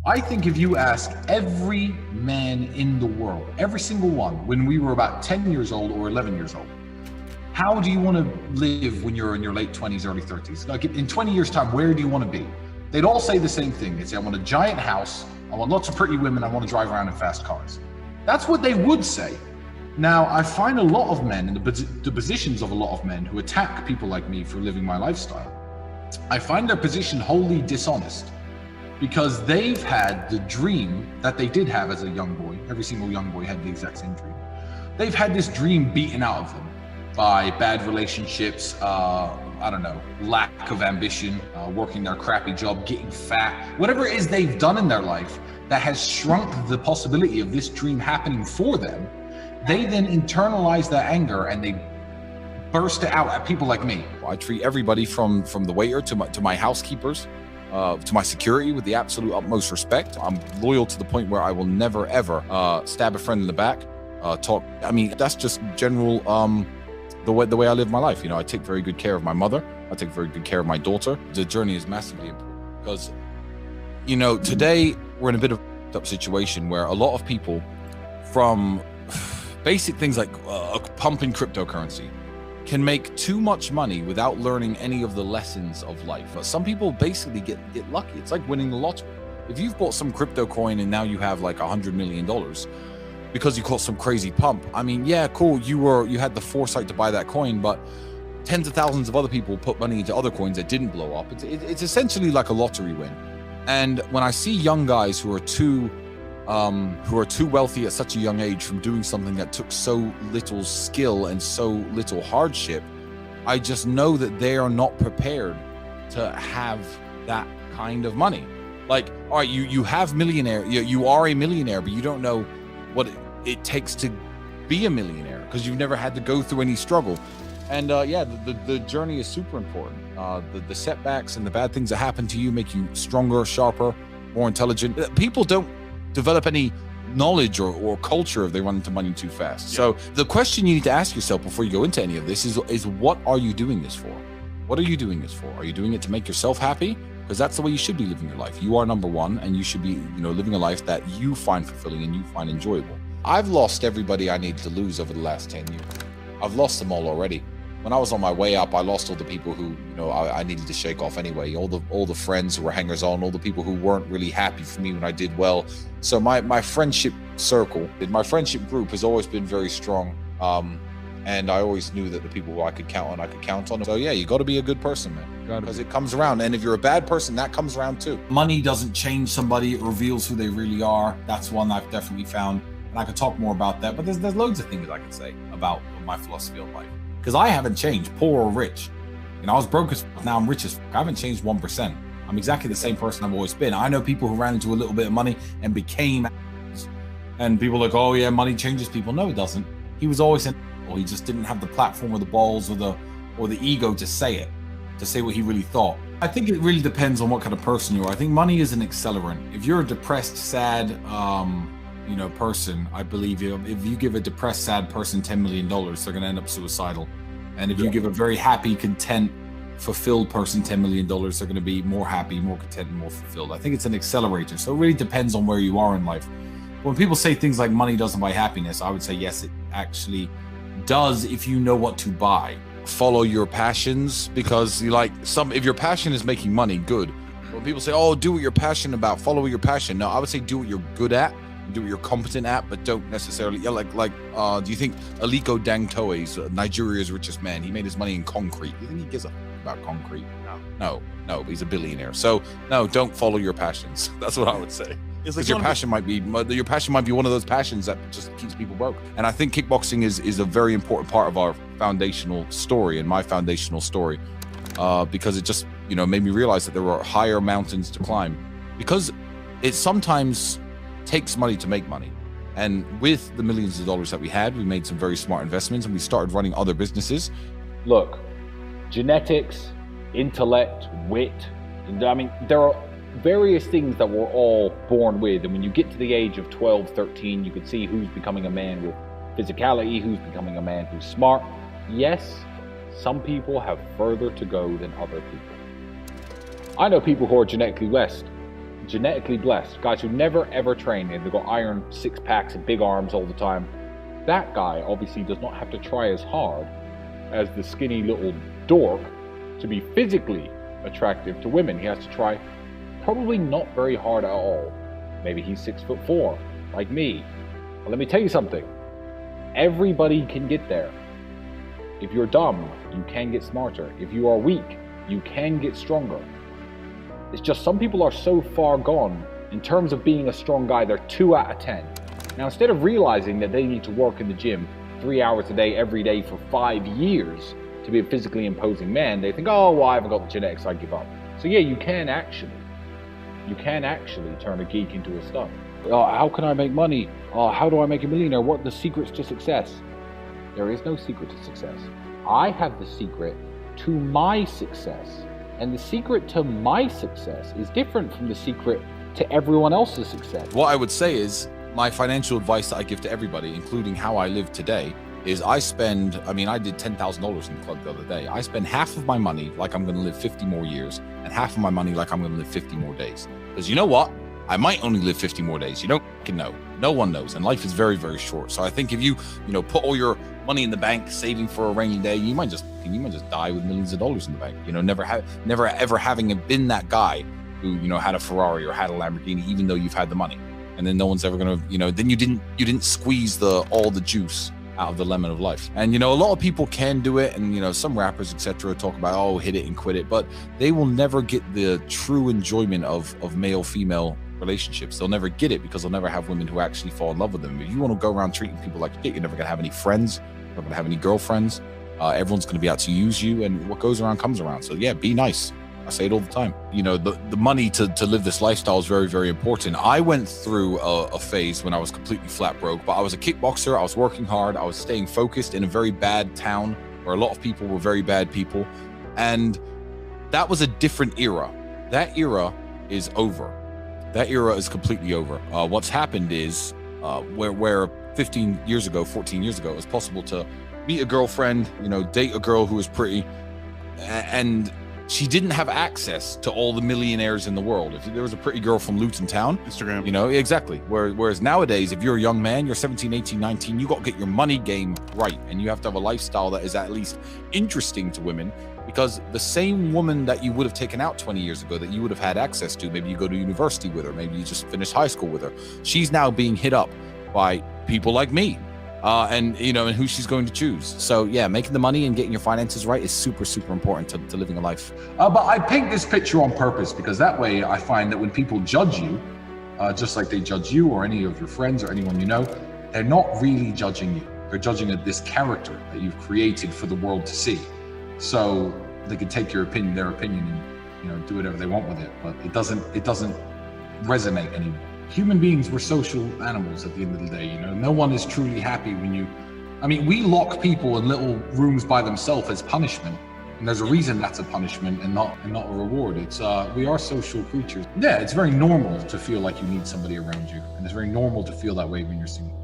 I think if you ask every man in the world, every single one, when we were about 10 years old or 11 years old, how do you want to live when you're in your late 20s, early 30s? Like in 20 years time, where do you want to be? They'd all say the same thing. They'd say, I want a giant house. I want lots of pretty women. I want to drive around in fast cars. That's what they would say. Now, I find a lot of men in the positions of a lot of men who attack people like me for living my lifestyle. I find their position wholly dishonest because they've had the dream that they did have as a young boy. Every single young boy had the exact same dream. They've had this dream beaten out of them by bad relationships, I don't know, lack of ambition, working their crappy job, getting fat, whatever it is they've done in their life that has shrunk the possibility of this dream happening for them. They then internalize that anger and they burst it out at people like me. I treat everybody from the waiter to my housekeepers, to my security with the absolute utmost respect. I'm loyal to the point where I will never ever stab a friend in the back, talk. I mean, that's just general the way I live my life. You know, I take very good care of my mother. I take very good care of my daughter. The journey is massively important because, you know, today we're in a bit of a up situation where a lot of people, from basic things like pumping cryptocurrency, can make too much money without learning any of the lessons of life. But some people basically get lucky. It's like winning the lottery. If you've bought some crypto coin and now you have like $100 million because you caught some crazy pump, I mean, yeah, cool. You had the foresight to buy that coin, but tens of thousands of other people put money into other coins that didn't blow up. It's essentially like a lottery win. And when I see young guys who are too wealthy at such a young age from doing something that took so little skill and so little hardship, I just know that they are not prepared to have that kind of money. Like, all right, you have millionaire, you are a millionaire, but you don't know what it takes to be a millionaire because you've never had to go through any struggle. And yeah, the journey is super important. The setbacks and the bad things that happen to you make you stronger, sharper, more intelligent. People don't develop any knowledge or culture if they run into money too fast. Yeah. So the question you need to ask yourself before you go into any of this is what are you doing this for? What are you doing this for? Are you doing it to make yourself happy? Because that's the way you should be living your life. You are number one, and you should be, living a life that you find fulfilling and you find enjoyable. I've lost everybody I needed to lose over the last 10 years. I've lost them all already. When I was on my way up, I lost all the people who, I needed to shake off anyway. All the friends who were hangers on, all the people who weren't really happy for me when I did well. So my friendship circle, my friendship group has always been very strong. And I always knew that the people who I could count on. So yeah, you got to be a good person, man, because it comes around. And if you're a bad person, that comes around too. Money doesn't change somebody; it reveals who they really are. That's one I've definitely found, and I could talk more about that. But there's loads of things I can say about my philosophy of life, because I haven't changed, poor or rich. I was broke as fuck, now I'm rich as fuck. I haven't changed 1%. I'm exactly the same person I've always been. I know people who ran into a little bit of money and became, and people are like, oh yeah, money changes people. No, it doesn't. He was always in. Or he just didn't have the platform or the balls or the ego to say what he really thought. I think it really depends on what kind of person you are. I think money is an accelerant. If you're a depressed, sad, person, I believe if you give a depressed, sad person $10 million, they're going to end up suicidal. And if you give a very happy, content, fulfilled person $10 million, they're going to be more happy, more content, and more fulfilled. I think it's an accelerator. So it really depends on where you are in life. When people say things like money doesn't buy happiness, I would say yes, it actually does if you know what to buy. Follow your passions, because if your passion is making money, good. When people say, oh, do what you're passionate about, follow your passion. No, I would say do what you're good at, do what you're competent at, but don't necessarily, do you think Aliko Dangote is Nigeria's richest man? He made his money in concrete. Do you think he gives a about concrete? No, he's a billionaire. So no, don't follow your passions. That's what I would say. Because your passion might be one of those passions that just keeps people broke. And I think kickboxing is a very important part of our foundational story and my foundational story, because it just made me realize that there were higher mountains to climb, because it sometimes takes money to make money. And with the millions of dollars that we had, we made some very smart investments and we started running other businesses. Look, genetics, intellect, wit, there are various things that we're all born with, and when you get to the age of 12, 13, you can see who's becoming a man with physicality, who's becoming a man who's smart. Yes, some people have further to go than other people. I know people who are genetically blessed, genetically blessed, guys who never ever train, and they've got iron six packs and big arms all the time, that guy obviously does not have to try as hard as the skinny little dork to be physically attractive to women. He has to try probably not very hard at all. Maybe he's 6'4", like me. But let me tell you something. Everybody can get there. If you're dumb, you can get smarter. If you are weak, you can get stronger. It's just some people are so far gone in terms of being a strong guy, they're 2 out of 10. Now, instead of realizing that they need to work in the gym 3 hours a day, every day for 5 years to be a physically imposing man, they think, oh, well, I haven't got the genetics, I give up. So yeah, you can actually turn a geek into a stud. How can I make money? How do I make a millionaire? What are the secrets to success? There is no secret to success. I have the secret to my success. And the secret to my success is different from the secret to everyone else's success. What I would say is, my financial advice that I give to everybody, including how I live today, is I did $10,000 in the club the other day. I spend half of my money like I'm going to live 50 more years, and half of my money like I'm going to live 50 more days. Because you know what? I might only live 50 more days. You don't know. No one knows. And life is very, very short. So I think if you put all your money in the bank, saving for a rainy day, you might just die with millions of dollars in the bank. Never ever having been that guy who, had a Ferrari or had a Lamborghini, even though you've had the money. And then no one's ever going to, then you didn't squeeze all the juice out of the lemon of life. And, a lot of people can do it. And, some rappers, etc., talk about, hit it and quit it, but they will never get the true enjoyment of male-female relationships. They'll never get it because they'll never have women who actually fall in love with them. If you want to go around treating people like shit, you're never going to have any friends. You're not going to have any girlfriends. Everyone's going to be out to use you, and what goes around comes around. So yeah, be nice. I say it all the time. The money to live this lifestyle is very, very important. I went through a phase when I was completely flat broke, but I was a kickboxer. I was working hard. I was staying focused in a very bad town where a lot of people were very bad people. And that was a different era. That era is over. That era is completely over. What's happened is where 14 years ago, it was possible to meet a girlfriend, date a girl who was pretty, and she didn't have access to all the millionaires in the world. If there was a pretty girl from Luton Town, Instagram, exactly. Whereas nowadays, if you're a young man, you're 17, 18, 19, you got to get your money game right. And you have to have a lifestyle that is at least interesting to women, because the same woman that you would have taken out 20 years ago that you would have had access to, maybe you go to university with her, maybe you just finished high school with her, she's now being hit up by people like me. And who she's going to choose. So yeah, making the money and getting your finances right is super, super important to living a life. But I paint this picture on purpose because that way I find that when people judge you, just like they judge you or any of your friends or anyone they're not really judging you. They're judging this character that you've created for the world to see. So they can take their opinion, and do whatever they want with it. But it doesn't resonate anymore. Human beings, we're social animals at the end of the day. No one is truly happy we lock people in little rooms by themselves as punishment, and there's a reason that's a punishment and not a reward. It's we are social creatures. Yeah, it's very normal to feel like you need somebody around you, and it's very normal to feel that way when you're single.